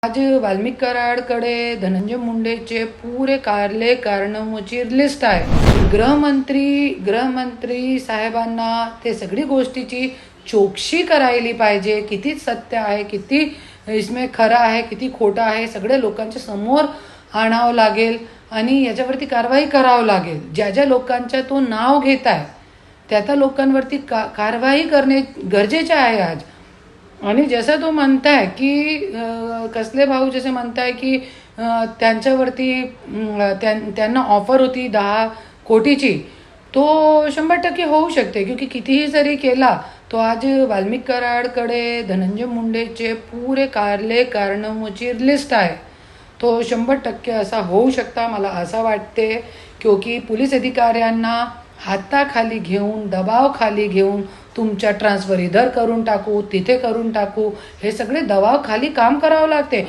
आज वाल्मिक कराडकडे धनंजय मुंडेचे पुरे कारले कारनाम्याची लिस्ट आहे। गृहमंत्री साहेबांना ते सगळी गोष्टीची चौकशी करायला पाहिजे। किती सत्य आहे, किती इसमें खरं आहे, किती खोटं आहे, सगळे लोकांच्या समोर आणावं लागेल आणि याच्यावरती कारवाई करावं लागेल। ज्या ज्या लोकांच्या तो नाव घेत आहे त्या लोकांवरती कारवाई करणे गरजेचे आहे आज। आणि जसं तो म्हणताय की कसले भाऊ जसे म्हणताय की त्यांच्यावरती त्यांना ऑफर होती 10 कोटीची, तो 100% होऊ शकते। क्योंकि कितीही जरी केला तो आज वाल्मिक कराडकडे धनंजय मुंडेचे पुरे कारले कारनाम्याची लिस्ट आहे। तो 100% असा होऊ शकता, मला असं वाटते। क्योंकि पोलीस अधिकाऱ्यांना हाताखाली घेऊन, दबावाखाली घेऊन तुमच्या ट्रान्सफर इधर करून टाकू, तिथे करून टाकू, हे सगळे दबावाखाली काम करावं लागते।